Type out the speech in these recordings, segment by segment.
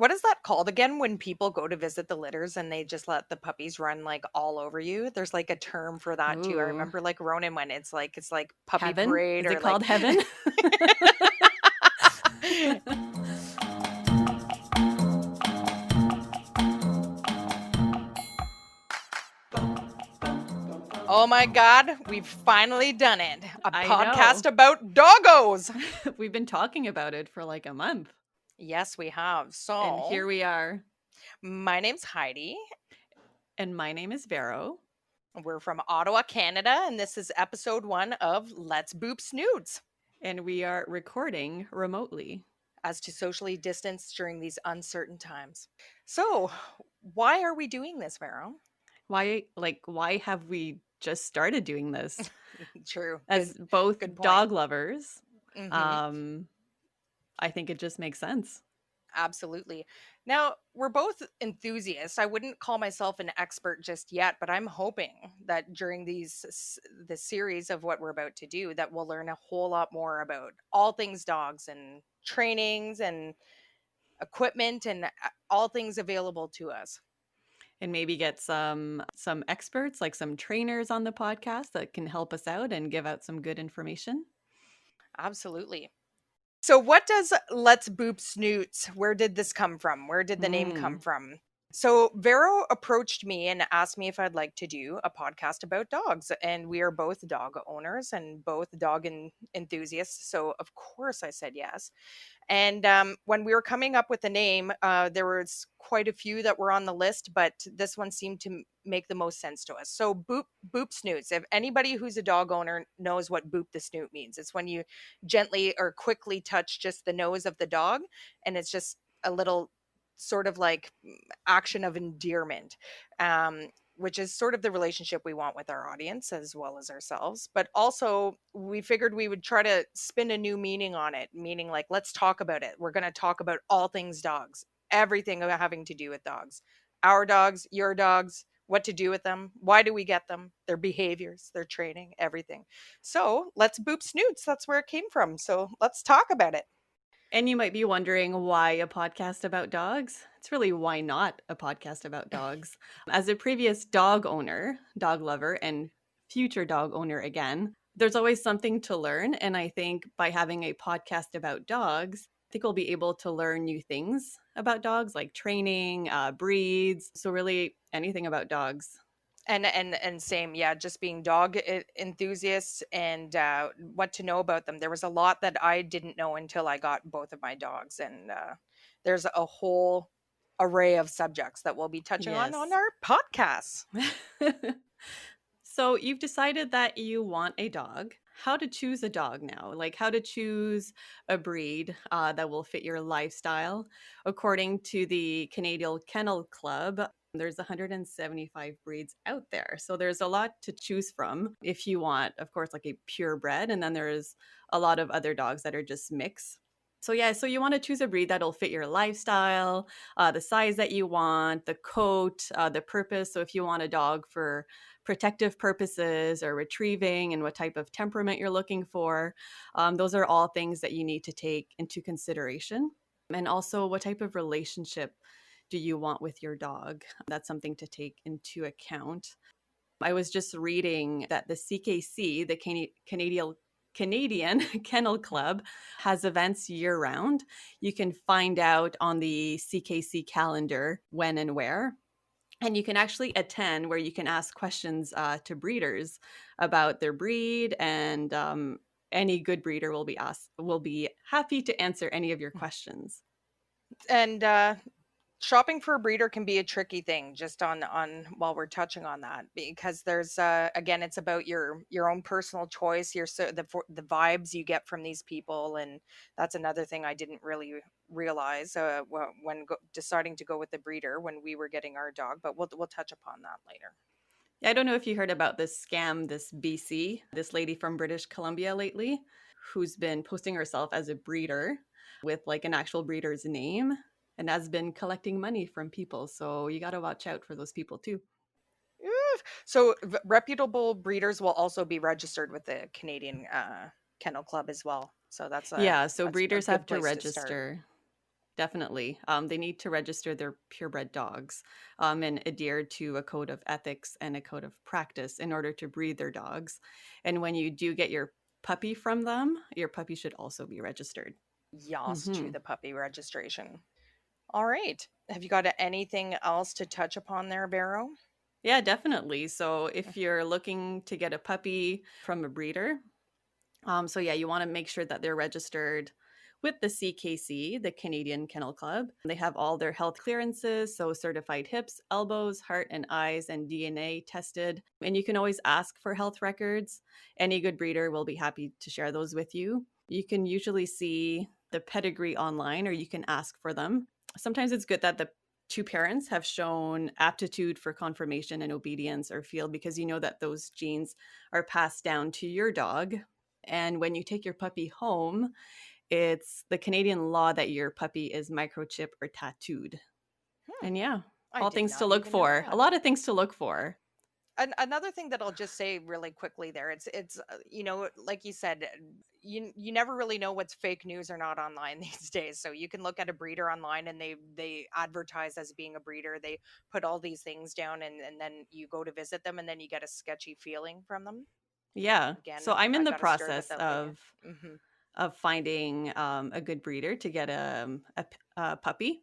What is that called again when people go to visit the litters and they just let the puppies run like all over you? There's like a term for that too. I Ooh, remember like Ronan when it's like puppy heaven? parade Is or it like called heaven? Oh my God, we've finally done it. A I podcast know. about doggos. We've been talking about it for like a month, Yes, we have. and So, here we are. my name's Heidi. And my name is Vero. We're from Ottawa, Canada, and this is episode 1 of Let's Boop Snoots. And we are recording remotely. As to socially distance during these uncertain times. So, why are we doing this, Vero? Why have we just started doing this? True. As both Good point. dog lovers, Hmm. um, I think it just makes sense. Absolutely. Now, we're both enthusiasts. I wouldn't call myself an expert just yet, but I'm hoping that during the series of what we're about to do that we'll learn a whole lot more about all things dogs and trainings and equipment and all things available to us. And maybe get some experts, like some trainers on the podcast that can help us out and give out some good information. Absolutely. So, what does Let's Boop Snoots? Where did this come from? Where did the name come Mm. from? So, Vero approached me and asked me if I'd like to do a podcast about dogs. And we are both dog owners and both enthusiasts. So, of course, I said yes. And when we were coming up with the name, there was quite a few that were on the list, but this one seemed to make the most sense to us. So boop snoots. If anybody who's a dog owner knows what boop the snoot means, it's when you gently or quickly touch just the nose of the dog, and it's just a little sort of like action of endearment. Which is sort of the relationship we want with our audience as well as ourselves. But also, we figured we would try to spin a new meaning on it, meaning like, let's talk about it. We're going to talk about all things dogs, everything having to do with dogs, our dogs, your dogs, what to do with them, why do we get them, their behaviors, their training, everything. So let's boop snoots. That's where it came from. So let's talk about it. And you might be wondering why a podcast about dogs? It's really why not a podcast about dogs. As a previous dog owner, dog lover, and future dog owner again, there's always something to learn. And I think by having a podcast about dogs, I think we'll be able to learn new things about dogs, like training, breeds. So, really, anything about dogs. And same, yeah, just being enthusiasts and what to know about them. There was a lot that I didn't know until I got both of my dogs, and there's a whole array of subjects that we'll be touching on Yes. our podcast. So you've decided that you want a dog. How to choose a dog now? Like how to choose a breed that will fit your lifestyle. According to the Canadian Kennel Club, there's 175 breeds out there. So there's a lot to choose from if you want, of course, like a purebred. And then there's a lot of other dogs that are just mix. So yeah, so you want to choose a breed that'll fit your lifestyle, the size that you want, the coat, the purpose. So if you want a dog for protective purposes or retrieving and what type of temperament you're looking for. Those are all things that you need to take into consideration. And also, what type of relationship do you want with your dog? That's something to take into account. I was just reading that the CKC, the Canadian Kennel Club, has events year round. You can find out on the CKC calendar when and where. And you can actually attend where you can ask questions to breeders about their breed, and any good breeder will be happy to answer any of your questions. And shopping for a breeder can be a tricky thing, just on while we're touching on that, because there's again, it's about your own personal choice, the vibes you get from these people. And that's another thing I didn't really realize when deciding to go with the breeder when we were getting our dog, but we'll touch upon that later. I don't know if you heard about this scam, this BC, this lady from British Columbia lately, who's been posting herself as a breeder with like an actual breeder's name and has been collecting money from people. So you got to watch out for those people too. So reputable breeders will also be registered with the Canadian Kennel Club as well, so Yeah, so that's a breeders have good to place to start. register. definitely. They need to register their purebred dogs and adhere to a code of ethics and a code of practice in order to breed their dogs. And when you do get your puppy from them, your puppy should also be registered. Yas to Hmm. the puppy registration. All right. Have you got anything else to touch upon there, Vero? Yeah, definitely. So if you're looking to get a puppy from a breeder, so yeah, you want to make sure that they're registered with the CKC, the Canadian Kennel Club. They have all their health clearances, so certified hips, elbows, heart and eyes, and DNA tested. And you can always ask for health records. Any good breeder will be happy to share those with you. You can usually see the pedigree online, or you can ask for them. Sometimes it's good that the two parents have shown aptitude for conformation and obedience or field, because you know that those genes are passed down to your dog. And when you take your puppy home, it's the Canadian law that your puppy is microchipped or tattooed. Hmm. And yeah, I all did things to not look even know for. A that. lot of things to look for. Another thing that I'll just say really quickly there, like you said, you never really know what's fake news or not online these days. So you can look at a breeder online and they advertise as being a breeder. They put all these things down, and then you go to visit them and then you get a sketchy feeling from them. Yeah. So Again, I'm in I the got a story about process that later. Hmm. of finding a good breeder to get a puppy,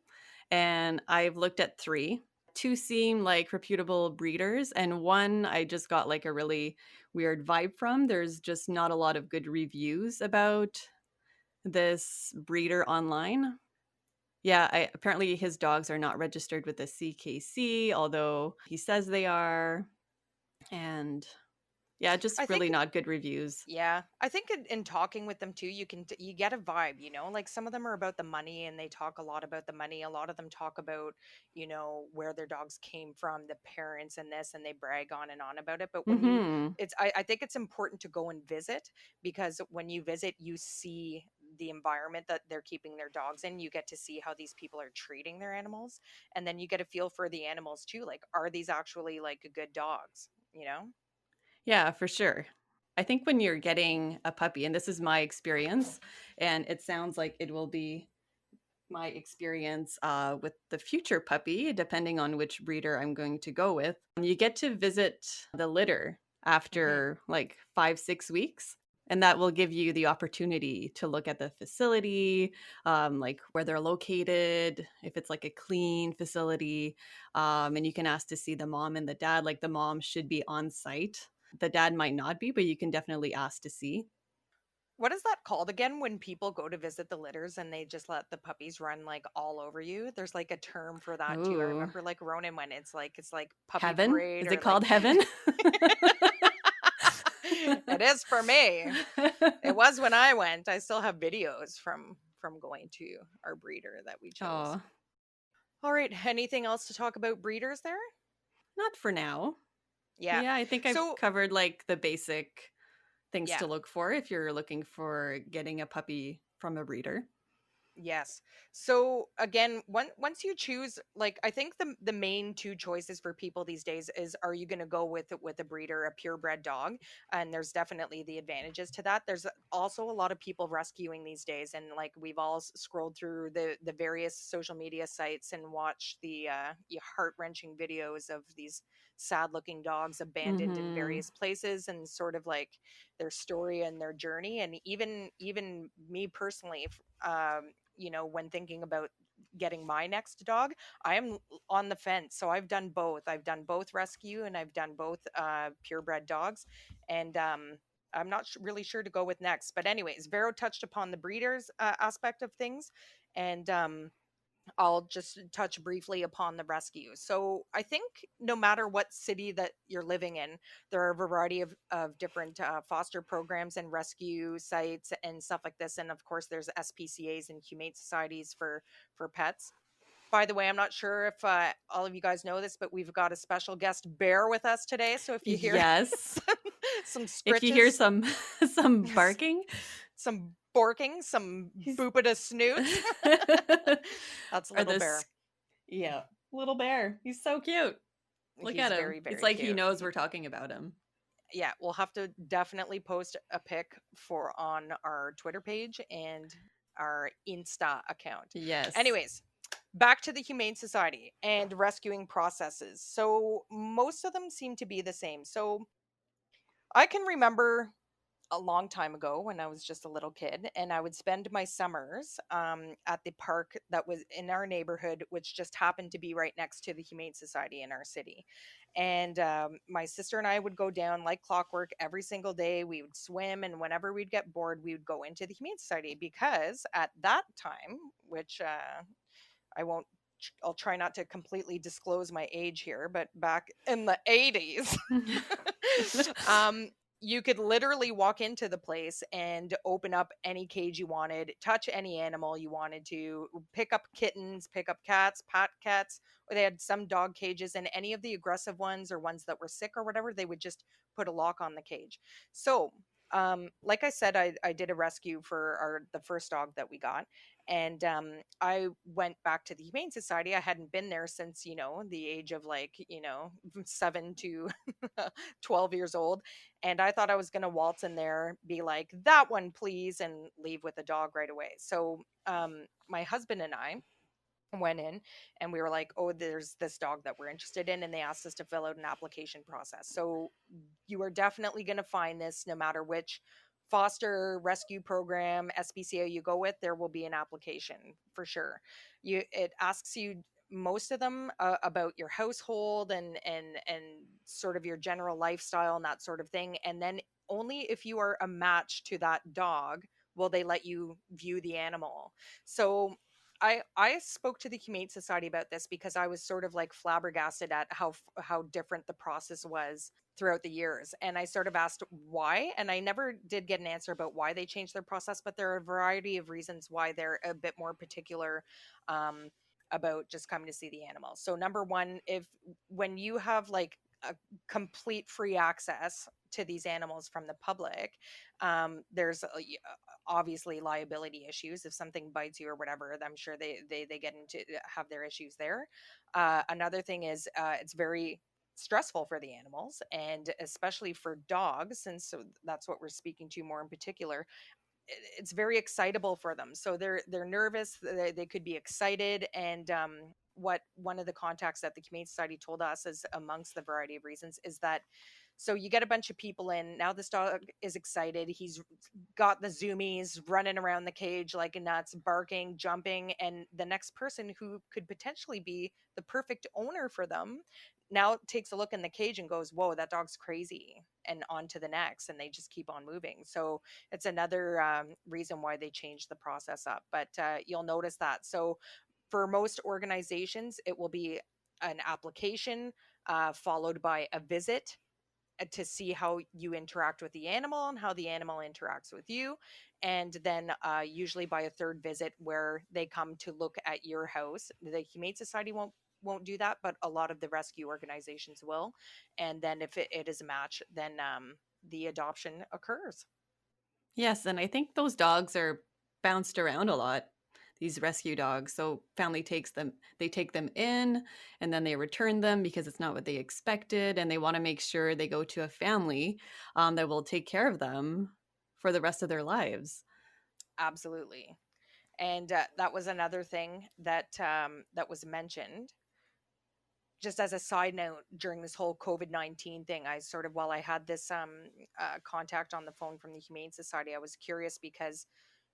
and I've looked at three. Two seem like reputable breeders, and one I just got like a really weird vibe from. There's just not a lot of good reviews about this breeder online. Yeah, apparently his dogs are not registered with the CKC, although he says they are. And yeah, just I really think not good reviews. Yeah, I think in talking with them too, you get a vibe, like some of them are about the money and they talk a lot about the money. A lot of them talk about, where their dogs came from, the parents and this, and they brag on and on about it. But Hmm. I think it's important to go and visit, because when you visit, you see the environment that they're keeping their dogs in. You get to see how these people are treating their animals, and then you get a feel for the animals too. Like, are these actually like good dogs? You know? Yeah, for sure. I think when you're getting a puppy, and this is my experience, and it sounds like it will be my experience with the future puppy, depending on which breeder I'm going to go with, you get to visit the litter Hmm. after like 5, 6 weeks. And that will give you the opportunity to look at the facility, like where they're located, if it's like a clean facility. And you can ask to see the mom and the dad. Like the mom should be on site. The dad might not be, but you can definitely ask to see. What is that called again when people go to visit the litters and they just let the puppies run like all over you? There's like a term for that too. I Oh, remember like Ronan when it's like puppy heaven? parade Is it or like called heaven? it is for me. It was when I went. I still have videos from going to our breeder that we chose. Oh, All right, anything else to talk about breeders there? not for now. Yeah. Yeah, I think I've So, covered like the basic things yeah. to look for if you're looking for getting a puppy from a breeder. Yes. So again, once you choose, like I think the main two choices for people these days is, are you going to go with a breeder, a purebred dog? And there's definitely the advantages to that. There's also a lot of people rescuing these days, and like we've all scrolled through the various social media sites and watched the heart-wrenching videos of these sad-looking dogs abandoned in Mm-hmm. various places, and sort of like their story and their journey. And even me personally, when thinking about getting my next dog, I am on the fence. So I've done both. I've done both rescue and I've done both purebred dogs. And I'm not really sure to go with next. But, anyways, Vero touched upon the breeders aspect of things. And I'll just touch briefly upon the rescue. So I think no matter what city that you're living in, there are a variety of different foster programs and rescue sites and stuff like this. And of course, there's SPCAs and humane societies for pets. By the way, I'm not sure if all of you guys know this, but we've got a special guest bear with us today. So if you hear Yes. some, some If you hear scritches, some some barking, some borking, some he's boopita snoots, that's a or little this, bear. yeah, little bear. He's so cute. Look He's at him. very, It's very like he cute. knows we're talking about him. Yeah, we'll have to definitely post a pic for on our Twitter page and our Insta account. Yes. Anyways, back to the Humane Society and rescuing processes. So most of them seem to be the same. So I can remember a long time ago when I was just a little kid, and I would spend my summers at the park that was in our neighborhood, which just happened to be right next to the Humane Society in our city. And my sister and I would go down like clockwork every single day. We would swim, and whenever we'd get bored, we would go into the Humane Society because at that time, which I won't. I'll try not to completely disclose my age here, but back in the 80s, um, you could literally walk into the place and open up any cage you wanted, touch any animal you wanted to, pick up kittens, pick up cats, pat cats, or they had some dog cages, and any of the aggressive ones or ones that were sick or whatever, they would just put a lock on the cage. So, like I said, I did a rescue for the first dog that we got, and I went back to the Humane Society. I hadn't been there since, the age of like, 7 to 12 years old. And I thought I was going to waltz in there, be like, that one, please, and leave with the dog right away. So my husband and I went in and we were like, oh, there's this dog that we're interested in. And they asked us to fill out an application process. So you are definitely going to find this no matter which foster rescue program SPCA you go with. There will be an application for sure. It asks you, most of them, about your household and sort of your general lifestyle and that sort of thing, and then only if you are a match to that dog will they let you view the animal. So I spoke to the Humane Society about this because I was sort of like flabbergasted at how different the process was throughout the years, and I sort of asked why, and I never did get an answer about why they changed their process, but there are a variety of reasons why they're a bit more particular um, about just coming to see the animals. So number one, if when you have like a complete free access to these animals from the public, there's obviously liability issues if something bites you or whatever. I'm sure they get into have their issues there. Another thing is it's very stressful for the animals, and especially for dogs, and so that's what we're speaking to more in particular. It's very excitable for them, so they're nervous, they could be excited. And what one of the contacts at the Humane Society told us, is amongst the variety of reasons, is that so you get a bunch of people in, now this dog is excited, he's got the zoomies, running around the cage like nuts, barking, jumping, and the next person who could potentially be the perfect owner for them now takes a look in the cage and goes, whoa, that dog's crazy, and on to the next, and they just keep on moving. So it's another reason why they changed the process up. But you'll notice that. So for most organizations, it will be an application followed by a visit to see how you interact with the animal and how the animal interacts with you. And then usually by a third visit where they come to look at your house. The Humane Society won't do that, but a lot of the rescue organizations will. And then if it is a match, then the adoption occurs. Yes, and I think those dogs are bounced around a lot, these rescue dogs. So family takes them, they take them in and then they return them because it's not what they expected. And they want to make sure they go to a family that will take care of them for the rest of their lives. Absolutely. And that was another thing that was mentioned. Just as a side note, during this whole COVID-19 thing, I sort of, while I had this contact on the phone from the Humane Society, I was curious because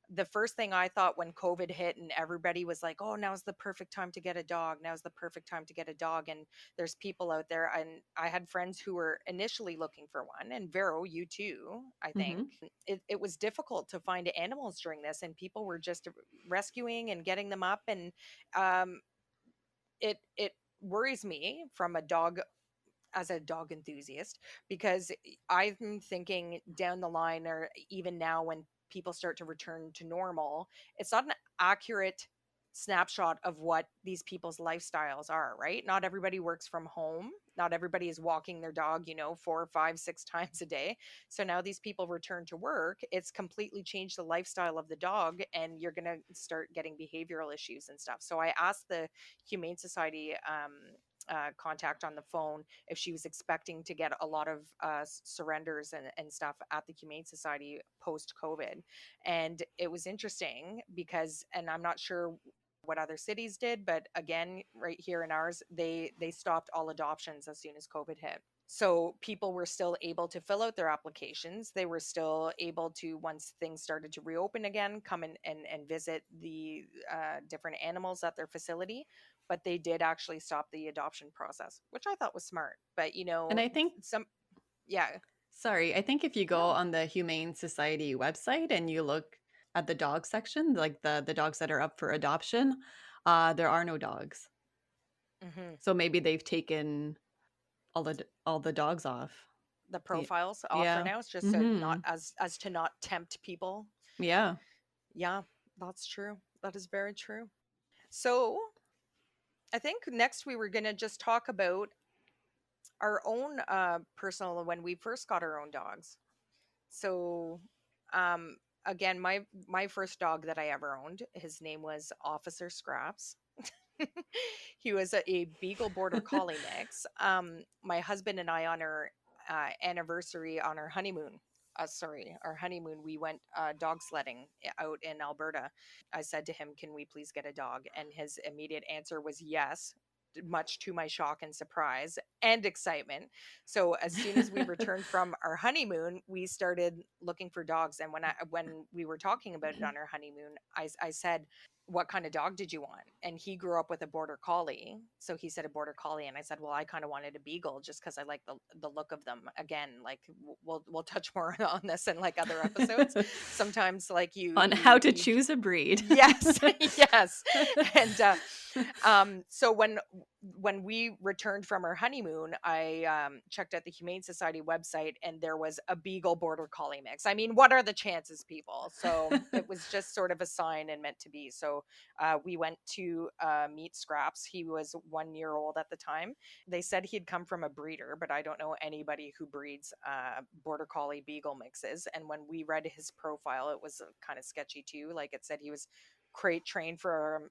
the first thing I thought when COVID hit and everybody was like, oh, now's the perfect time to get a dog. Now's the perfect time to get a dog. And there's people out there. And I had friends who were initially looking for one. And Vero, you too, I think. Hmm. It was difficult to find animals during this. And people were just rescuing and getting them up. And um, it worries me from a dog, as a dog enthusiast, because I'm thinking down the line, or even now when people start to return to normal, it's not an accurate snapshot of what these people's lifestyles are, right? Not everybody works from home. Not everybody is walking their dog, 4, 5, 6 times a day. So now these people return to work. It's completely changed the lifestyle of the dog, and you're going to start getting behavioral issues and stuff. So I asked the Humane Society contact on the phone if she was expecting to get a lot of surrenders and stuff at the Humane Society post COVID. And it was interesting because, and I'm not sure what other cities did, but again, right here in ours, they stopped all adoptions as soon as COVID hit. So people were still able to fill out their applications. They were still able to, once things started to reopen again, come in and visit the different animals at their facility. But they did actually stop the adoption process, which I thought was smart. But And I think, some, yeah, sorry, I think if you go no. on the Humane Society website and you look at the dog section, like the dogs that are up for adoption, there are no dogs. Hmm. So maybe they've taken all the dogs off. The Yeah. profiles off for Yeah. now. It's just to not, Mhm. as to not tempt people. Yeah. Yeah, that's true. That is very true. So I think next we were going to just talk about our own personal when we first got our own dogs. So um again, my first dog that I ever owned, his name was Officer Scraps. He was a Beagle Border Collie mix. My husband and I, on our anniversary, on our honeymoon, sorry, our honeymoon, we went dog sledding out in Alberta. I said to him, "Can we please get a dog?" And his immediate answer was yes, much to my shock and surprise and excitement. So as soon as we returned from our honeymoon, we started looking for dogs. And when we were talking about it on our honeymoon, I said, "What kind of dog did you want?" And he grew up with a border collie, so he said a border collie, and I said, "Well, I kind of wanted a beagle just because I like the look of them." Again, like we'll touch more on this in like other episodes. Sometimes like On how to choose a breed. yes, yes. And so when we returned from our honeymoon, I checked out the Humane Society website, and there was a Beagle Border Collie mix. I mean, what are the chances, people? So it was just sort of a sign and meant to be. So we went to meet Scraps. He was 1 year old at the time. They said he'd come from a breeder, but I don't know anybody who breeds Border Collie Beagle mixes. And when we read his profile, it was kind of sketchy too. Like it said he was crate trained for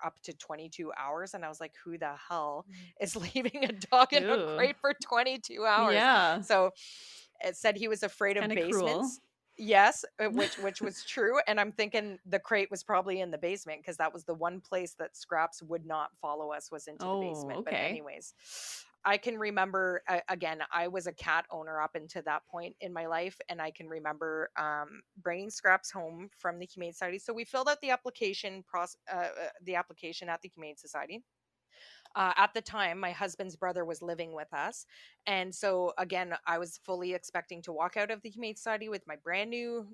up to 22 hours. And I was like, who the hell is leaving a dog in a Ooh. crate for 22 hours? Yeah. So it said he was It's afraid of kind of cruel. basements. Yes, which was true. And I'm thinking the crate was probably in the basement because that was the one place that Scraps would not follow us, was into the Oh, basement. But okay. anyways, I can remember again, I was a cat owner up until that point in my life, and I can remember bringing Scraps home from the Humane Society. So we filled out the application at the Humane Society. At the time, my husband's brother was living with us, and so again, I was fully expecting to walk out of the Humane Society with my brand new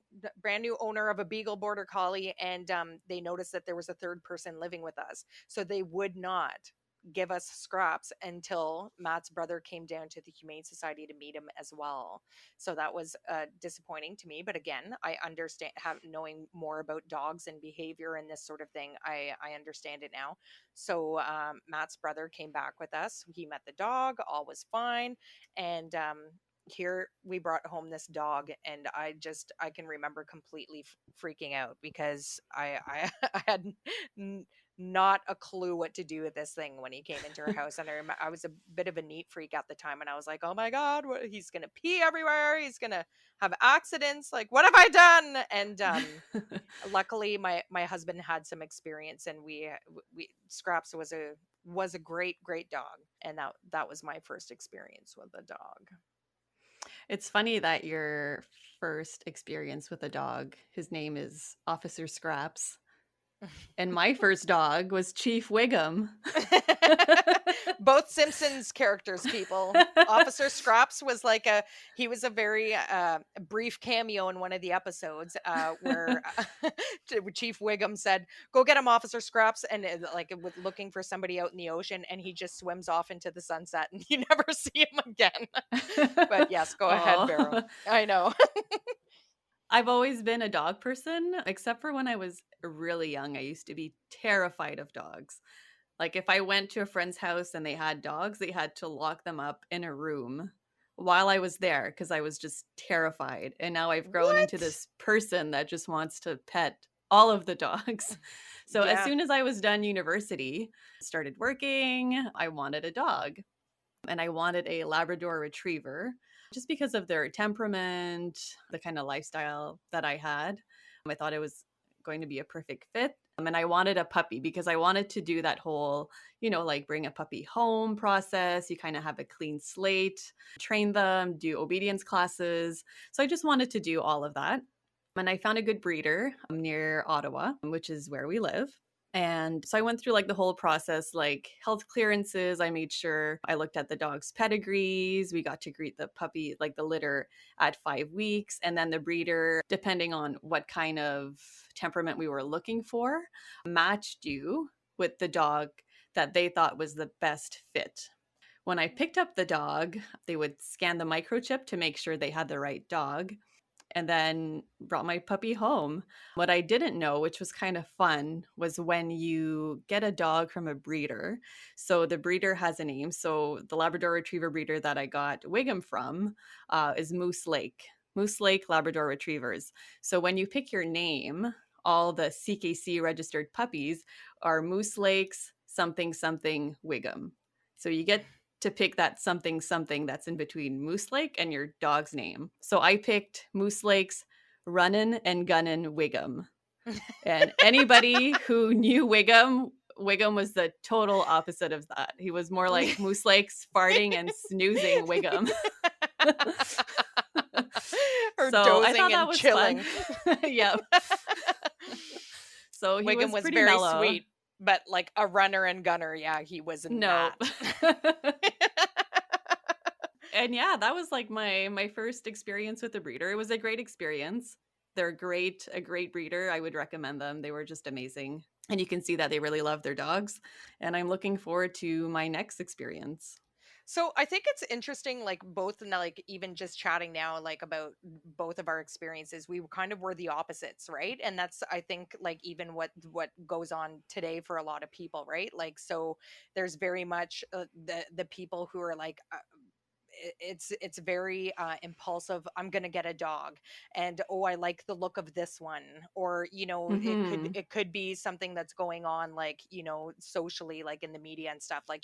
owner of a Beagle Border Collie, and they noticed that there was a third person living with us, so they would not give us Scraps until Matt's brother came down to the Humane Society to meet him as well. So that was disappointing to me, but again, I understand, have knowing more about dogs and behavior and this sort of thing, I understand it now. So Matt's brother came back with us. He met the dog, all was fine, and here we brought home this dog, and I can remember completely freaking out because I had n- not a clue what to do with this thing when he came into our house. And I was a bit of a neat freak at the time, and I was like, oh my god, he's gonna pee everywhere, he's gonna have accidents, like what have I done? And luckily my husband had some experience, and we Scraps was a great dog, and that was my first experience with a dog. It's funny that your first experience with a dog, his name is Officer Scraps, and my first dog was Chief Wiggum. Both Simpsons characters, people. Officer Scraps was like he was a very brief cameo in one of the episodes where Chief Wiggum said, "Go get him, Officer Scraps," and like with looking for somebody out in the ocean, and he just swims off into the sunset, and you never see him again. But yes, go ahead, Vero. Oh, I know. I've always been a dog person, except for when I was really young. I used to be terrified of dogs. Like if I went to a friend's house and they had dogs, they had to lock them up in a room while I was there because I was just terrified. And now I've grown into What? this person that just wants to pet all of the dogs. So as Yeah. soon as I was done university, started working, I wanted a dog and I wanted a Labrador retriever just because of their temperament, the kind of lifestyle that I had. I thought it was going to be a perfect fit. And I wanted a puppy because I wanted to do that whole, like bring a puppy home process. You kind of have a clean slate, train them, do obedience classes. So I just wanted to do all of that. And I found a good breeder near Ottawa, which is where we live. And so I went through like the whole process, like health clearances. I made sure I looked at the dog's pedigrees. We got to greet the puppy, like the litter at 5 weeks. And then the breeder, depending on what kind of temperament we were looking for, matched you with the dog that they thought was the best fit. When I picked up the dog, they would scan the microchip to make sure they had the right dog and then brought my puppy home. What I didn't know, which was kind of fun, was when you get a dog from a breeder. So the breeder has a name. So the Labrador Retriever breeder that I got Wiggum from is Moose Lake. Moose Lake Labrador Retrievers. So when you pick your name, all the CKC registered puppies are Moose Lake's something something Wiggum. So you get to pick that something something that's in between Moose Lake and your dog's name. So I picked Moose Lake's Runnin' and Gunnin' Wiggum. And anybody who knew Wiggum, Wiggum was the total opposite of that. He was more like Moose Lake's farting and snoozing Wiggum. Or So I dozing thought that and was fun. chilling. Yep. So he Wiggum was was pretty very mellow. sweet, but like a runner and gunner, yeah, he was No. not. And yeah, that was like my first experience with a breeder. It was a great experience. They're a great breeder. I would recommend them. They were just amazing. And you can see that they really love their dogs. And I'm looking forward to my next experience. So I think it's interesting, like both, like even just chatting now, like about both of our experiences, we kind of were the opposites, right? And that's, I think, like even what goes on today for a lot of people, right? Like, so there's very much the people who are like, it's very impulsive. I'm gonna get a dog, and oh, I like the look of this one. Or Mhm. it could be something that's going on, like socially, like in the media and stuff. Like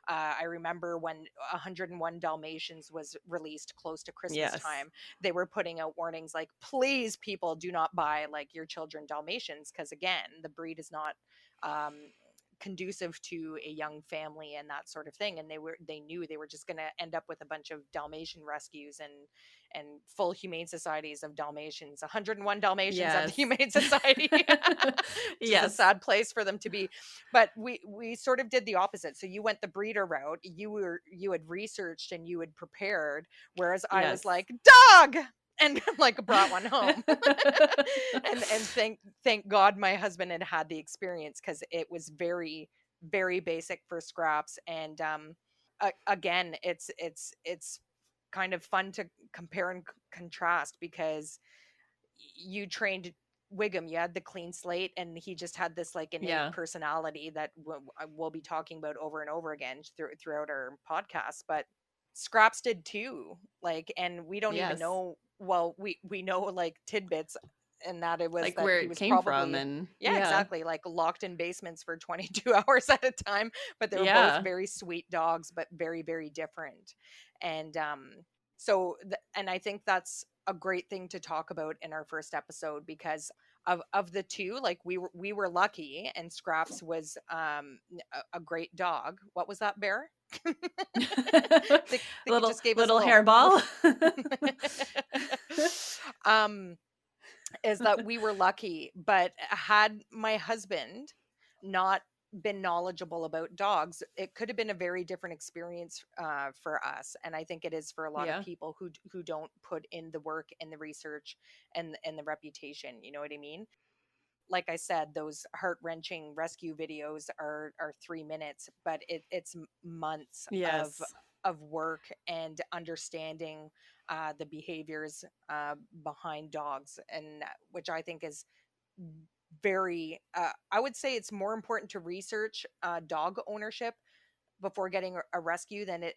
I remember when 101 Dalmatians was released close to Christmas Yes. time, they were putting out warnings like, please people, do not buy like your children Dalmatians, because again, the breed is not um conducive to a young family and that sort of thing. And they knew they were just going to end up with a bunch of Dalmatian rescues and full humane societies of Dalmatians, 101 Dalmatians at the Yes. Humane Society, which is a Yes. sad place for them to be. But we sort of did the opposite. So you went the breeder route. You had researched and you had prepared, whereas I was Yes. like, dog, and like brought one home. And thank God my husband had had the experience, because it was very very basic for scraps. And again, it's kind of fun to compare and contrast, because you trained Wiggum, you had the clean slate, and he just had this like innate Yeah. personality that we'll be talking about over and over again throughout our podcast. But Scraps did too, like, and we don't even Yes. know, well, we know like tidbits, and that it was Like that where he it was came from probably, and yeah, yeah. exactly, like locked in basements for 22 hours at a time. But they were both Yeah. very sweet dogs, but very very different. And and I think that's a great thing to talk about in our first episode, because of the two, like we were lucky, and Scraps was a great dog. What was that, Bear? Think he just gave us a Little little hairball. woof. um is that we were lucky. But had my husband not been knowledgeable about dogs, it could have been a very different experience for us. And I think it is for a lot of Yeah. people who don't put in the work and the research and the reputation. You know what I mean? Like I said, those heart-wrenching rescue videos are 3 minutes, but it's months Yes. of work and understanding the behaviors behind dogs, and which I think is very. I would say it's more important to research dog ownership before getting a rescue than it.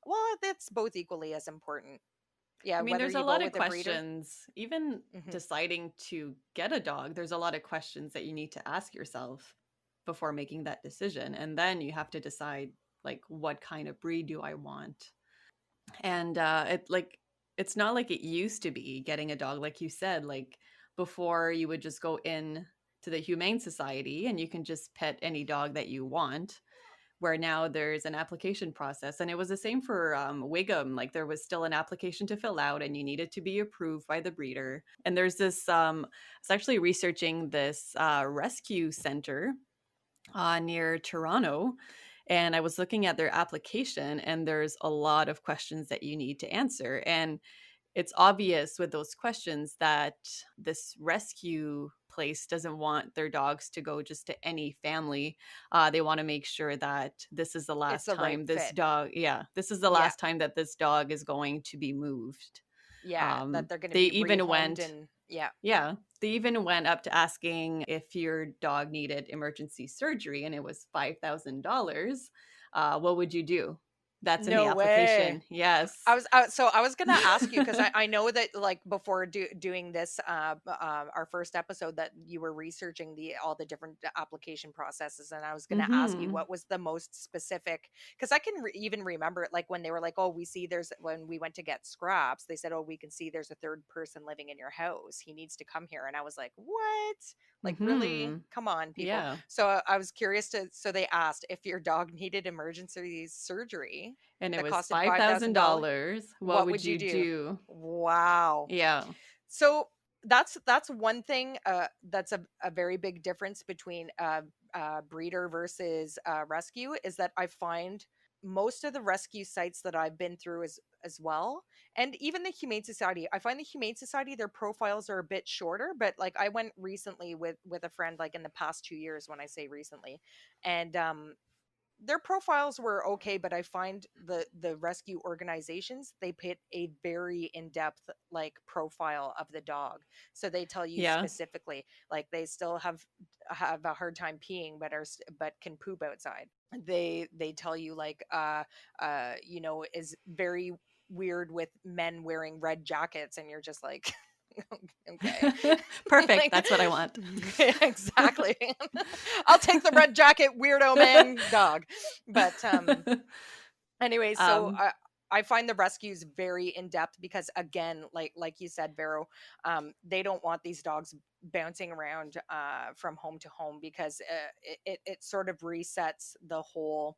Well, that's both equally as important. Yeah, I mean, whether there's a you go lot of with a breeder. questions. Even Hmm. deciding to get a dog, there's a lot of questions that you need to ask yourself before making that decision. And then you have to decide, like, what kind of breed do I want? And it's not like it used to be getting a dog, like you said, like before you would just go in to the Humane Society and you can just pet any dog that you want, where now there's an application process. And it was the same for Wiggum. Like there was still an application to fill out and you needed to be approved by the breeder. And there's this, I was actually researching this rescue center near Toronto. And I was looking at their application, and there's a lot of questions that you need to answer. And it's obvious with those questions that this rescue place doesn't want their dogs to go just to any family. They want to make sure that this is the It's last the right time this fit. dog, yeah, this is the Yeah. last time that this dog is going to be moved. Yeah, that they're going to They be even rehomed went, and yeah. yeah, they even went up to asking if your dog needed emergency surgery and it was $5,000. What would you do? That's in the No way. application. Yes. I was gonna ask you because I know that like before doing this our first episode that you were researching the all the different application processes, and I was gonna ask you Mhm. what was the most specific, because I can even remember it, like when they were like, oh, we see there's, when we went to get scraps, they said, oh, we can see there's a third person living in your house, he needs to come here, and I was like, what? Like, really? Mhm. Come on, people. Yeah. So I was curious to, so they asked if your dog needed emergency surgery And it that was costed $5,000, $5,000. What what would would you you do? do? Wow. Yeah. So that's one thing, that's a very big difference between breeder versus rescue, is that I find most of the rescue sites that I've been through as well, and even the Humane Society, I find the Humane Society, their profiles are a bit shorter, but like I went recently with a friend, like in the past 2 years, when I say recently, and their profiles were okay, but I find the rescue organizations, they put a very in-depth like profile of the dog, so they tell you Yeah. specifically, like they still have a hard time peeing, but but can poop outside. They tell you like you know, is very weird with men wearing red jackets, and you're just like, okay. Perfect. Like, That's what I want. yeah, exactly. I'll take the red jacket, weirdo man dog. But anyway, so um, I find the rescues very in depth because, again, like you said, Vero, they don't want these dogs bouncing around from home to home, because it sort of resets the whole,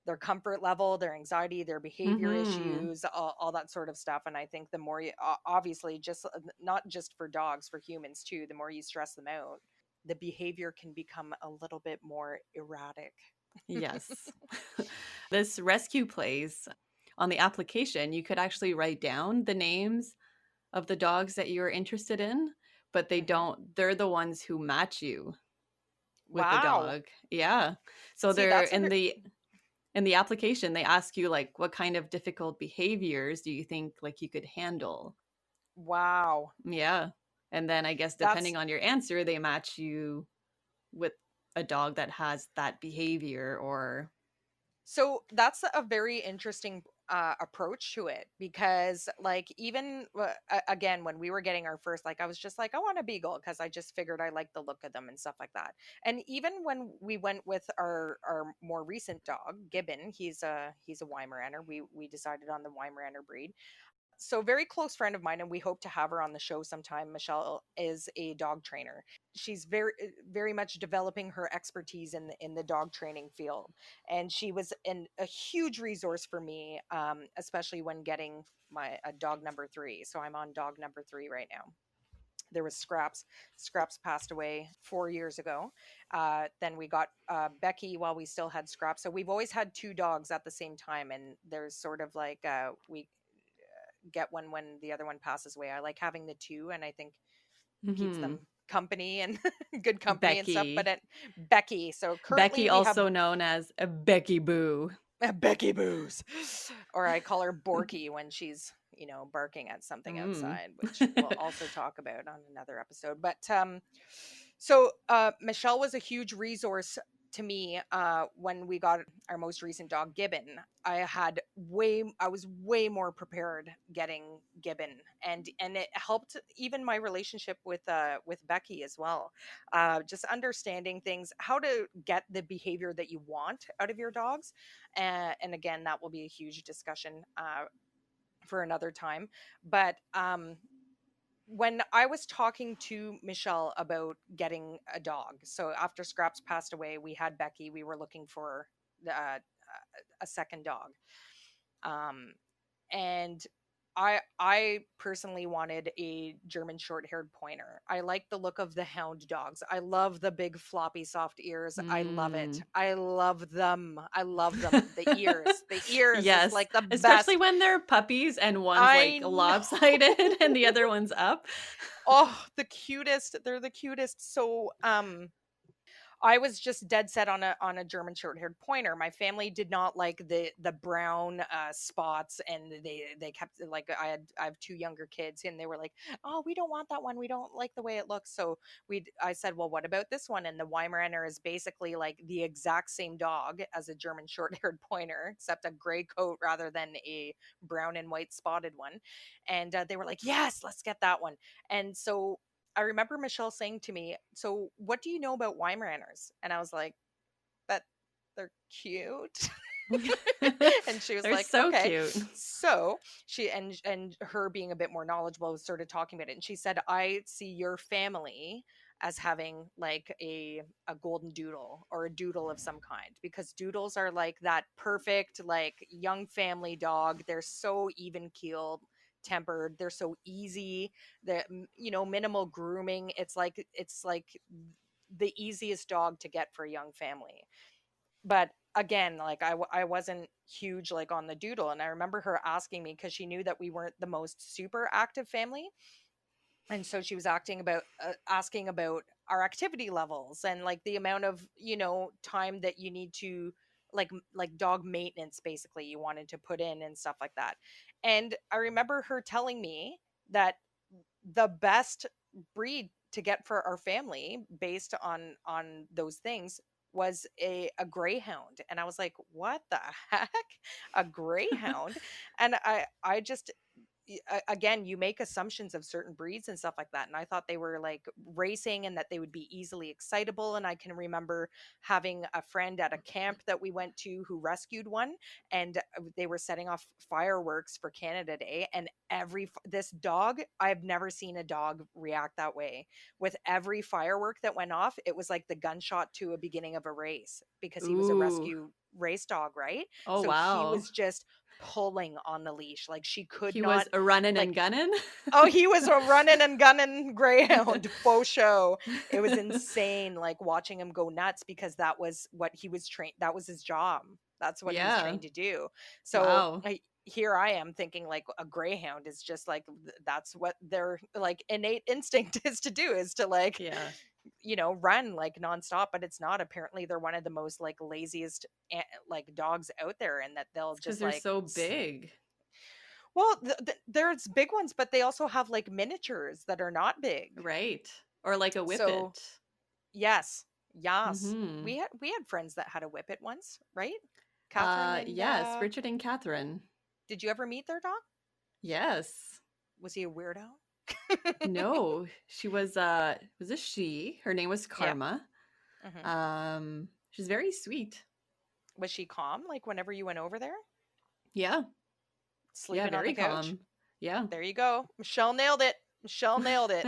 their comfort level, their anxiety, their behavior mhm. issues, all that sort of stuff. And I think the more you, obviously, just not just for dogs, for humans too, the more you stress them out, the behavior can become a little bit more erratic. Yes. This rescue place, on the application, you could actually write down the names of the dogs that you're interested in, but they Hmm. don't, they're the ones who match you with the Wow. dog. Yeah. So See, they're that's in the application, they ask you like what kind of difficult behaviors do you think like you could handle? wow. Yeah. And then I guess That's depending on your answer, they match you with a dog that has that behavior or So that's a very interesting approach to it, because like even again, when we were getting our first, like I was just like, I want a beagle, because I just figured I like the look of them and stuff like that. And even when we went with our more recent dog Gibbon, he's a Weimaraner, we decided on the Weimaraner breed. So very close friend of mine, and we hope to have her on the show sometime. Michelle is a dog trainer. She's very much developing her expertise in the dog training field, and she was a huge resource for me, especially when getting my a dog number three. So I'm on dog number three right now. There was Scraps passed away 4 years ago. Then we got Becky while we still had Scraps, so we've always had two dogs at the same time, and there's sort of like we get one when the other one passes away. I like having the two, and I think keeps mhm, them company and good company and stuff. But Becky. at Becky, so currently Becky, we have also known as a Becky Boo. Becky Boos, or I call her Borky when she's, you know, barking at something Mm. outside, which we'll also talk about on another episode. But so Michelle was a huge resource to me, when we got our most recent dog, Gibbon, I was way more prepared getting Gibbon, and it helped even my relationship with Becky as well. Just understanding things, how to get the behavior that you want out of your dogs, and again, that will be a huge discussion for another time. But when I was talking to Michelle about getting a dog, so after Scraps passed away, we had Becky. We were looking for a second dog, um, and I personally wanted a German short-haired pointer. I like the look of the hound dogs. I love the big floppy soft ears. I love it. Mm. I love them. I love them. The ears. The ears is Yes, like the especially best. when they're puppies and one's, I like, know. lopsided and the other one's up. Oh, the cutest. They're the cutest. So, I was just dead set on a German short-haired pointer. My family did not like the brown spots, and they kept like I have two younger kids, and they were like, "Oh, we don't want that one. We don't like the way it looks." So I said, "Well, what about this one?" And the Weimaraner is basically like the exact same dog as a German short-haired pointer, except a gray coat rather than a brown and white spotted one. And they were like, "Yes, let's get that one." And so I remember Michelle saying to me, "So, what do you know about Weimaraners?" And I was like, "That they're cute." And she was They're like, so "Okay." cute. So and her being a bit more knowledgeable started talking about it, and she said, "I see your family as having like a golden doodle or a doodle of some kind, because doodles are like that perfect like young family dog. They're so even keeled." Tempered, they're so easy, the minimal grooming. It's like the easiest dog to get for a young family. But again, like I wasn't huge like on the doodle, and I remember her asking me, because she knew that we weren't the most super active family, and so she was asking about our activity levels and like the amount of time that you need to like dog maintenance basically you wanted to put in and stuff like that. And I remember her telling me that the best breed to get for our family based on those things was a greyhound. And I was like, what the heck? A greyhound? And I just again, you make assumptions of certain breeds and stuff like that, and I thought they were like racing and that they would be easily excitable. And I can remember having a friend at a camp that we went to who rescued one, and they were setting off fireworks for Canada Day, and this dog, I've never seen a dog react that way. With every firework that went off, it was like the gunshot to a beginning of a race, because he was a Ooh. rescue race dog, right? Oh, So he wow. was just pulling on the leash, like she could He not was a running and like gunning? oh, he was a running and gunning greyhound faux show. It was insane, like watching him go nuts, because that was what he was trained. That was his job. That's what he was Yeah. trained to do. So Wow. here I am thinking like a greyhound is just like that's what their like innate instinct is to do, is to like Yeah. run like nonstop. But it's not. Apparently, they're one of the most like laziest like dogs out there, and that they'll It's because 'cause just they're like so big. well, there's big ones, but they also have like miniatures that are not big. Right. Or like a So whippet. yes, yes, Mhm. we had friends that had a whippet once, right? Catherine and Yes, Richard and Catherine. did you ever meet their dog? Yes. Was he a weirdo? No, she was a she. Her name was Yeah. Karma. Hmm. She's very sweet. Was she calm? Like whenever you went over there, Yeah. Yeah, sleeping on the very couch? calm. Yeah. There you go. Michelle nailed it. Michelle nailed it.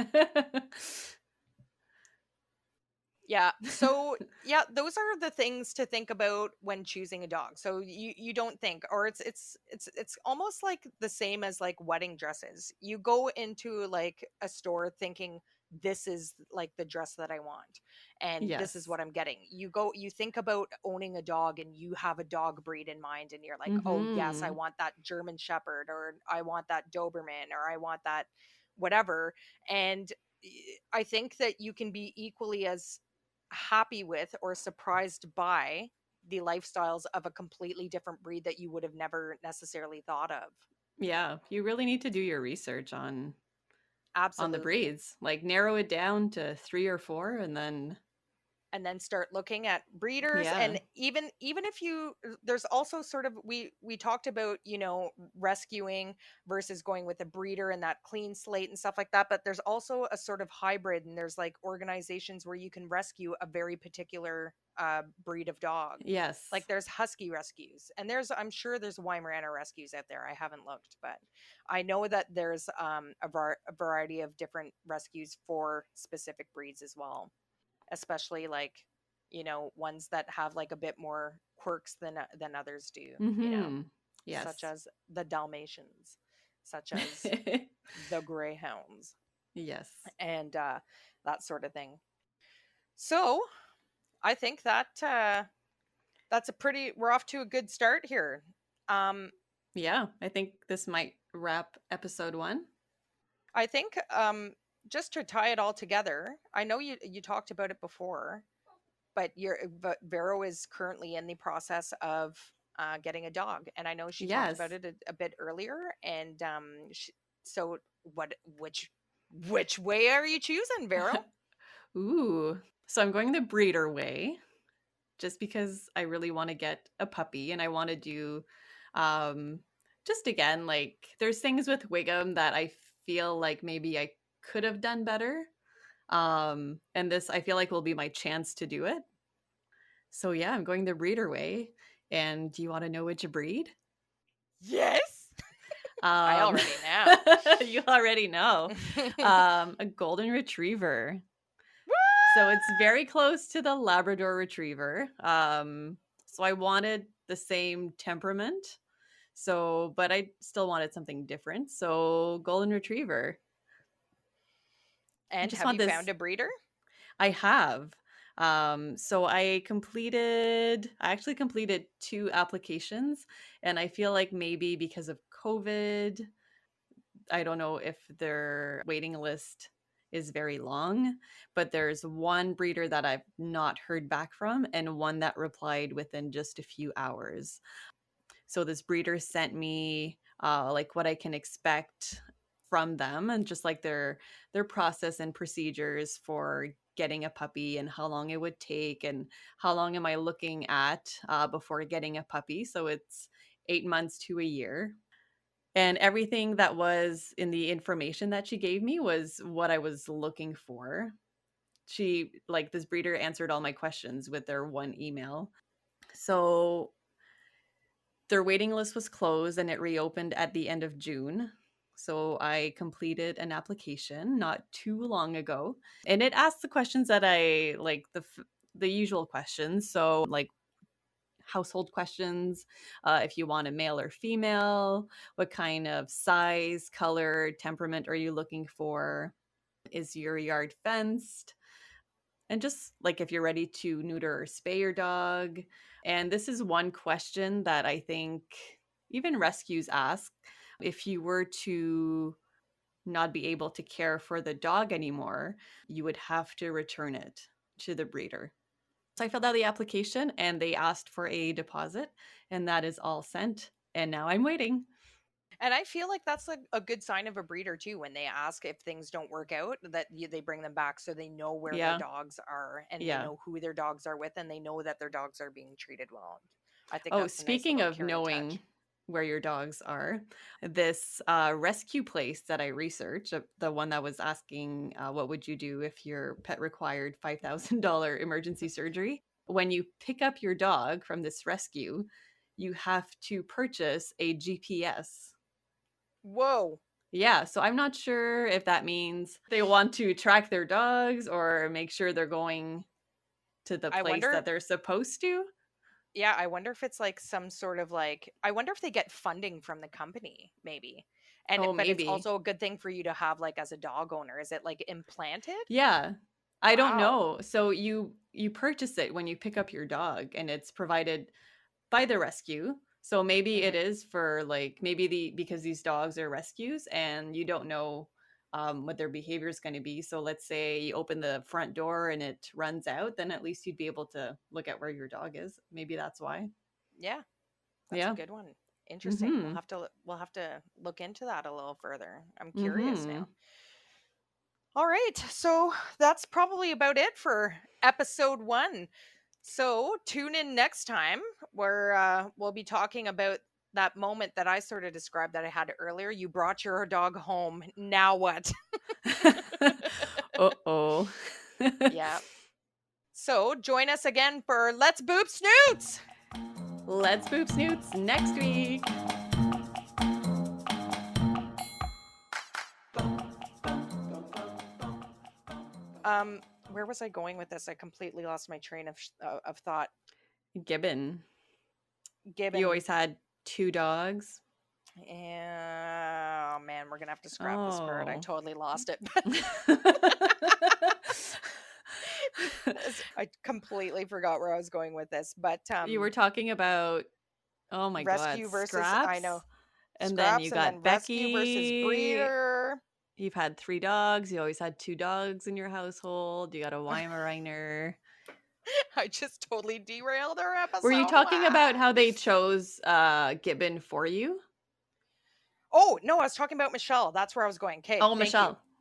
Yeah. So yeah, those are the things to think about when choosing a dog. So you don't think, or it's almost like the same as like wedding dresses. You go into like a store thinking this is like the dress that I want, and this is Yes. what I'm getting. You think about owning a dog, and you have a dog breed in mind, and you're like, "Oh, yes, I Mhm. want that German shepherd, or I want that Doberman, or I want that whatever." And I think that you can be equally as happy with or surprised by the lifestyles of a completely different breed that you would have never necessarily thought of. Yeah, you really need to do your research on the Absolutely. breeds. Like narrow it down to 3 or 4 and then and then start looking at breeders. Yeah. And even if you, there's also sort of, we talked about, rescuing versus going with a breeder and that clean slate and stuff like that, but there's also a sort of hybrid, and there's like organizations where you can rescue a very particular breed of dog. Like Yes. there's husky rescues, and I'm sure there's Weimaraner rescues out there. I haven't looked, but I know that there's a variety of different rescues for specific breeds as well, especially like, ones that have like a bit more quirks than others do, Mhm. such Yes. as the Dalmatians, such as the Greyhounds, Yes. and that sort of thing. So I think that that's a pretty, we're off to a good start here. um Yeah, I think this might wrap episode 1. I think, just to tie it all together, I know you talked about it before, but Vero is currently in the process of getting a dog, and I know she talked about Yes. it a bit earlier. And so what? Which way are you choosing, Vero? Ooh. So I'm going the breeder way just because I really want to get a puppy and I want to do um just again like there's things with Wiggum that I feel like maybe I could have done better. And this I feel like will be my chance to do it. So yeah, I'm going the breeder way. And do you want to know which breed? Yes, I Um already know. you already know. A golden retriever. So it's What? very close to the Labrador Retriever. So I wanted the same temperament. So, but I still wanted something different. So, Golden Retriever. I And just have want you found this. a breeder? I have. So I actually completed 2 applications. And I feel like maybe because of COVID, I don't know if their waiting list is very long, but there's one breeder that I've not heard back from and one that replied within just a few hours. So this breeder sent me like what I can expect from them and just like their process and procedures for getting a puppy and how long it would take and how long am I looking at before getting a puppy. So it's 8 months to a year, and everything that was in the information that she gave me was what I was looking for. She, like, this breeder answered all my questions with their one email. So their waiting list was closed and it reopened at the end of June. So I completed an application not too long ago, and it asked the questions that I like, the usual questions. So like household questions, if you want a male or female, what kind of size, color, temperament are you looking for? Is your yard fenced? And just like if you're ready to neuter or spay your dog. And this is one question that I think even rescues ask. If you were to not be able to care for the dog anymore, you would have to return it to the breeder. So I filled out the application and they asked for a deposit, and that is all sent. And now I'm waiting. And I feel like that's a good sign of a breeder too, when they ask if things don't work out, that they bring them back so they know where their Yeah. dogs are, and they Yeah. know who their dogs are with, and they know that their dogs are being treated well. I think Oh, that's a nice speaking little of caring knowing touch. where your dogs are, this rescue place that I researched, the one that was asking, what would you do if your pet required $5,000 emergency surgery? When you pick up your dog from this rescue, you have to purchase a GPS. Whoa. Yeah, so I'm not sure if that means they want to track their dogs or make sure they're going to the I place that wonder, they're supposed to. yeah, I wonder if it's like some sort of like, I wonder if they get funding from the company, maybe. And Oh, but it's maybe. also a good thing for you to have, like, as a dog owner. Is it like implanted? Yeah. I don't Wow. know. So you purchase it when you pick up your dog and it's provided by the rescue. So maybe it Hmm. is for like maybe because these dogs are rescues and you don't know what their behavior is going to be. So let's say you open the front door and it runs out, then at least you'd be able to look at where your dog is. Maybe that's why. Yeah. That's a Yeah. good one. Interesting. Mhm. We'll have to look into that a little further. I'm curious Mhm. now. All right. So that's probably about it for episode 1. So tune in next time where we'll be talking about that moment that I sort of described that I had earlier. You brought your dog home. Now what? Uh-oh. Yeah. So join us again for Let's Boop Snoots. Let's boop snoots next week. Um, where was I going with this? I completely lost my train of thought. Gibbon. You Gibbon. always had 2 dogs? Oh man, we're gonna have to scrap this part. I Oh. totally lost it. I completely forgot where I was going with this. But You were talking about, oh my god, rescue versus I know scraps, and then you scraps, and then got rescue versus Becky. breeder. You've had 3 dogs, you always had 2 dogs in your household, you got a Weimaraner. I just totally derailed our Were you episode. talking about Wow. how they chose, Gibbon for you? Oh no, I was talking about Michelle. That's where I was going. Okay, Oh, thank you. Michelle.